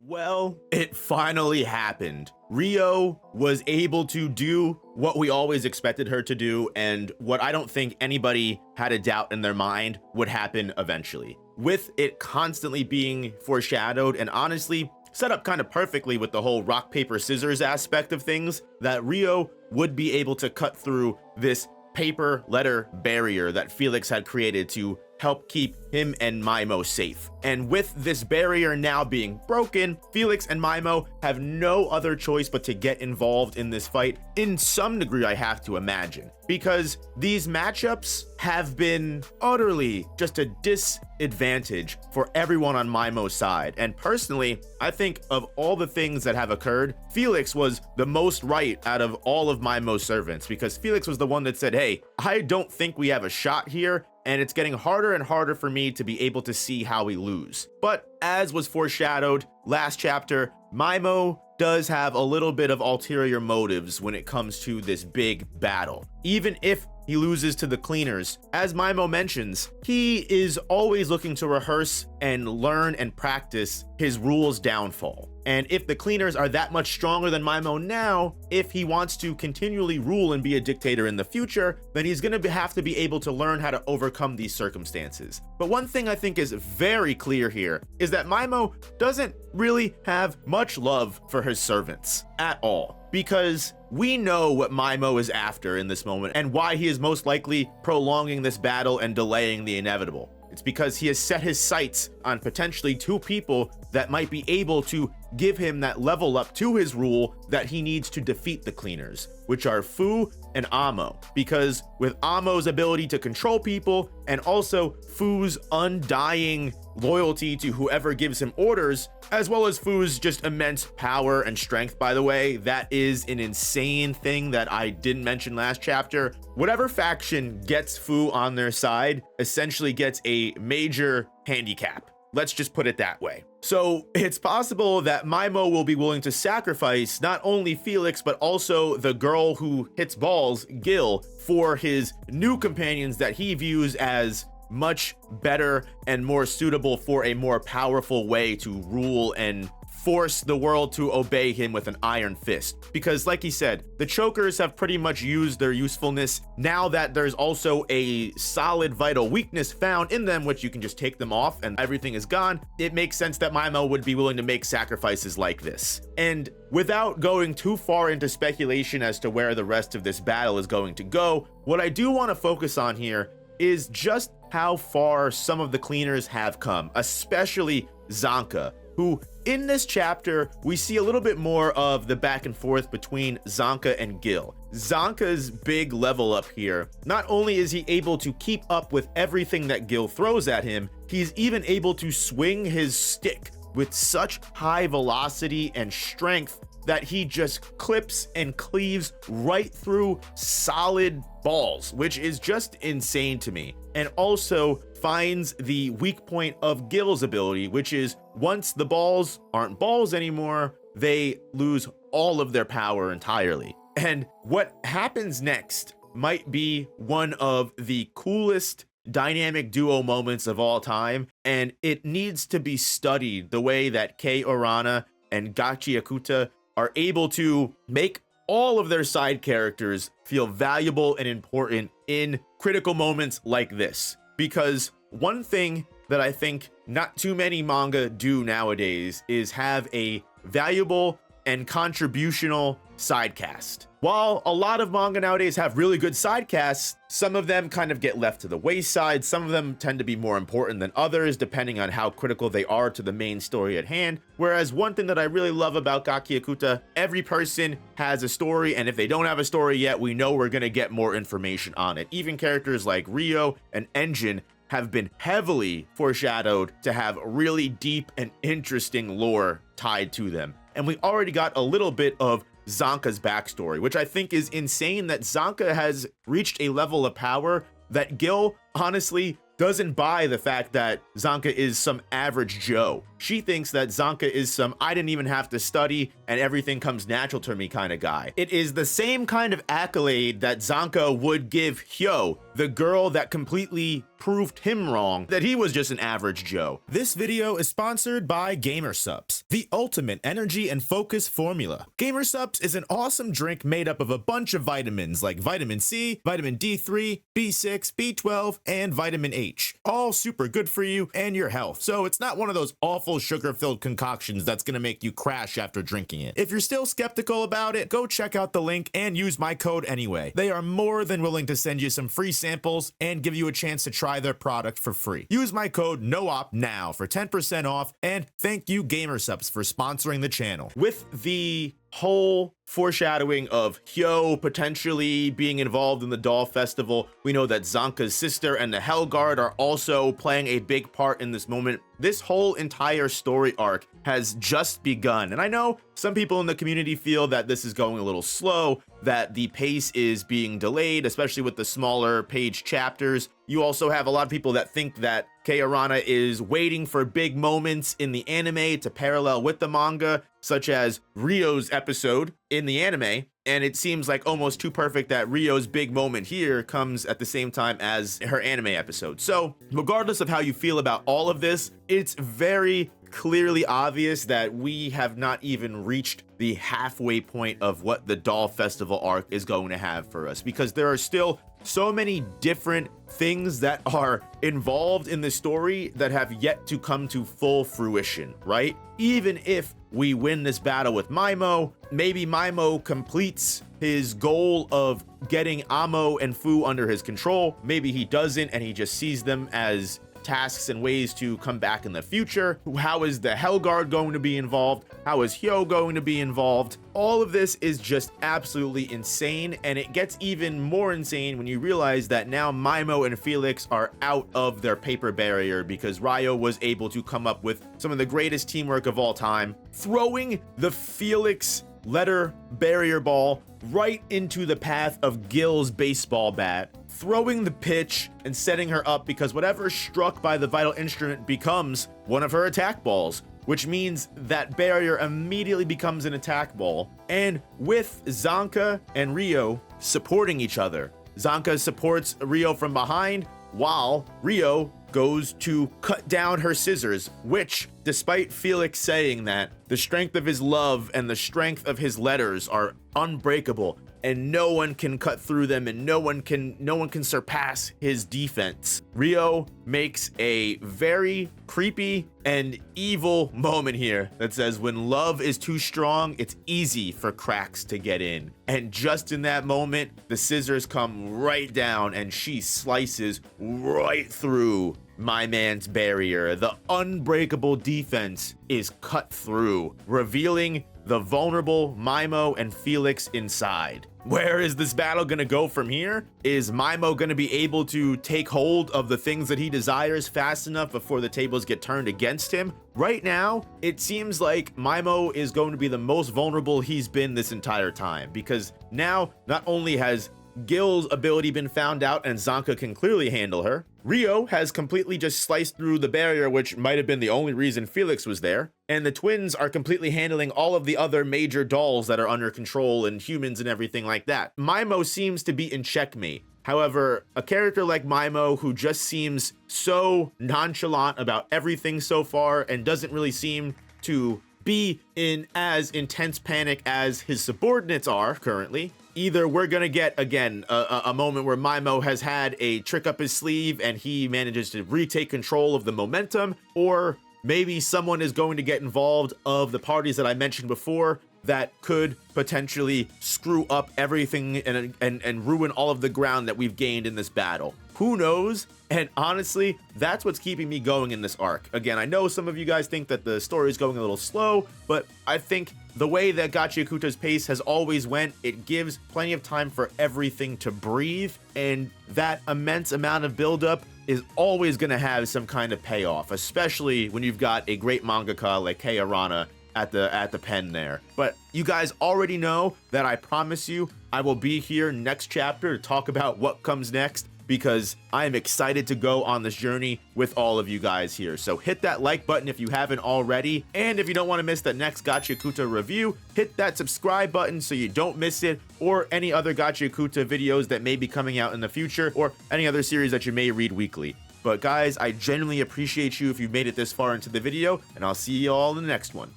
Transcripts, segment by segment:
Well, it finally happened. Rio was able to do what we always expected her to do, and what I don't think anybody had a doubt in their mind would happen eventually. With it constantly being foreshadowed and honestly set up kind of perfectly with the whole rock, paper, scissors aspect of things, that Rio would be able to cut through this paper letter barrier that Felix had created to help keep him and Mimo safe. And with this barrier now being broken, Felix and Mimo have no other choice but to get involved in this fight in some degree, I have to imagine, because these matchups have been utterly just a disadvantage for everyone on Mimo's side. And personally, I think of all the things that have occurred, Felix was the most right out of all of Mimo's servants, because Felix was the one that said, hey, I don't think we have a shot here, and it's getting harder and harder for me to be able to see how we lose. But as was foreshadowed last chapter, Mimo does have a little bit of ulterior motives when it comes to this big battle. Even if he loses to the cleaners, as Mimo mentions, he is always looking to rehearse and learn and practice his rule's downfall. And if the cleaners are that much stronger than Mimo now, if he wants to continually rule and be a dictator in the future, then he's gonna have to be able to learn how to overcome these circumstances. But one thing I think is very clear here is that Mimo doesn't really have much love for his servants at all, because we know what Mimo is after in this moment and why he is most likely prolonging this battle and delaying the inevitable. It's because he has set his sights on potentially two people that might be able to give him that level up to his rule that he needs to defeat the cleaners, which are Fu and Amo. Because with Amo's ability to control people and also Fu's undying loyalty to whoever gives him orders, as well as Fu's just immense power and strength, by the way, that is an insane thing that I didn't mention last chapter. Whatever faction gets Fu on their side essentially gets a major handicap. Let's just put it that way. So it's possible that Mimo will be willing to sacrifice not only Felix, but also the girl who hits balls, Gil, for his new companions that he views as much better and more suitable for a more powerful way to rule and force the world to obey him with an iron fist. Because like he said, the chokers have pretty much used their usefulness. Now that there's also a solid vital weakness found in them, which you can just take them off and everything is gone, it makes sense that Mimo would be willing to make sacrifices like this. And without going too far into speculation as to where the rest of this battle is going to go, what I do want to focus on here is just how far some of the cleaners have come, especially Zanka, who in this chapter, we see a little bit more of the back and forth between Zanka and Gil. Zanka's big level up here, not only is he able to keep up with everything that Gil throws at him, he's even able to swing his stick with such high velocity and strength that he just clips and cleaves right through solid balls, which is just insane to me. And also finds the weak point of Gil's ability, which is once the balls aren't balls anymore, they lose all of their power entirely. And what happens next might be one of the coolest dynamic duo moments of all time, and it needs to be studied the way that Kei Orana and Gachiakuta are able to make all of their side characters feel valuable and important in critical moments like this. Because one thing that I think not too many manga do nowadays is have a valuable and contributional sidecast. While a lot of manga nowadays have really good sidecasts, some of them kind of get left to the wayside. Some of them tend to be more important than others, depending on how critical they are to the main story at hand. Whereas one thing that I really love about Gachiakuta, every person has a story, and if they don't have a story yet, we know we're gonna get more information on it. Even characters like Rio and Engine have been heavily foreshadowed to have really deep and interesting lore tied to them. And we already got a little bit of Zanka's backstory, which I think is insane that Zanka has reached a level of power that Gil honestly doesn't buy the fact that Zanka is some average Joe. she thinks that Zanka is some I didn't even have to study and everything comes natural to me kind of guy. It is the same kind of accolade that Zanka would give Hyo, the girl that completely proved him wrong, that he was just an average Joe. This video is sponsored by GamerSupps, the ultimate energy and focus formula. GamerSupps is an awesome drink made up of a bunch of vitamins like vitamin C, vitamin D3, B6, B12, and vitamin H. All super good for you and your health, so it's not one of those awful sugar-filled concoctions that's gonna make you crash after drinking it. If you're still skeptical about it, go check out the link and use my code anyway. They are more than willing to send you some free samples and give you a chance to try their product for free. Use my code NOOP now for 10% off, and thank you GamerSupps for sponsoring the channel. With the whole foreshadowing of Hyo potentially being involved in the doll festival, we know that Zanka's sister and the Hellguard are also playing a big part in this moment. This whole entire story arc has just begun, and I know some people in the community feel that this is going a little slow, that the pace is being delayed, especially with the smaller page chapters. You also have a lot of people that think that Kei Arana is waiting for big moments in the anime to parallel with the manga, such as Ryo's episode in the anime, and it seems like almost too perfect that Ryo's big moment here comes at the same time as her anime episode. So regardless of how you feel about all of this, it's very clearly obvious that we have not even reached the halfway point of what the doll festival arc is going to have for us, because there are still so many different things that are involved in the story that have yet to come to full fruition, right? Even if we win this battle with Maimo, maybe Maimo completes his goal of getting Amo and Fu under his control. Maybe he doesn't and he just sees them as tasks and ways to come back in the future. How is the Hellguard going to be involved? How is Hyo going to be involved? All of this is just absolutely insane, and it gets even more insane when you realize that now Maimo and Felix are out of their paper barrier because Ryo was able to come up with some of the greatest teamwork of all time, throwing the Felix letter barrier ball right into the path of Gil's baseball bat, throwing the pitch and setting her up because whatever is struck by the vital instrument becomes one of her attack balls, which means that barrier immediately becomes an attack ball. And with Zanka and Ryo supporting each other, Zanka supports Ryo from behind while Ryo goes to cut down her scissors, which, despite Felix saying that the strength of his love and the strength of his letters are unbreakable and no one can cut through them and no one can surpass his defense, Ryo makes a very creepy and evil moment here that says when love is too strong, it's easy for cracks to get in. And just in that moment, the scissors come right down and she slices right through my man's barrier. The unbreakable defense is cut through, revealing the vulnerable Maimo and Felix inside. Where is this battle gonna go from here? Is Maimo gonna be able to take hold of the things that he desires fast enough before the tables get turned against him? Right now, it seems like Maimo is going to be the most vulnerable he's been this entire time, because now not only has Gil's ability been found out and Zanka can clearly handle her, Ryo has completely just sliced through the barrier, which might have been the only reason Felix was there, and the twins are completely handling all of the other major dolls that are under control and humans and everything like that. Maimo seems to be in checkmate. However, a character like Maimo, who just seems so nonchalant about everything so far and doesn't really seem to be in as intense panic as his subordinates are currently, either we're gonna get, again, a moment where Maimo has had a trick up his sleeve and he manages to retake control of the momentum, or maybe someone is going to get involved of the parties that I mentioned before that could potentially screw up everything and ruin all of the ground that we've gained in this battle. Who knows? And honestly, that's what's keeping me going in this arc. Again, I know some of you guys think that the story is going a little slow, but I think the way that Gachiakuta's pace has always went, it gives plenty of time for everything to breathe, and that immense amount of buildup is always going to have some kind of payoff, especially when you've got a great mangaka like Kei Arana at the pen there. But you guys already know that I promise you I will be here next chapter to talk about what comes next. because I am excited to go on this journey with all of you guys here. So hit that like button if you haven't already, and if you don't want to miss the next Gachiakuta review, hit that subscribe button so you don't miss it, or any other Gachiakuta videos that may be coming out in the future, or any other series that you may read weekly. But guys, I genuinely appreciate you if you've made it this far into the video, and I'll see you all in the next one.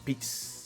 Peace.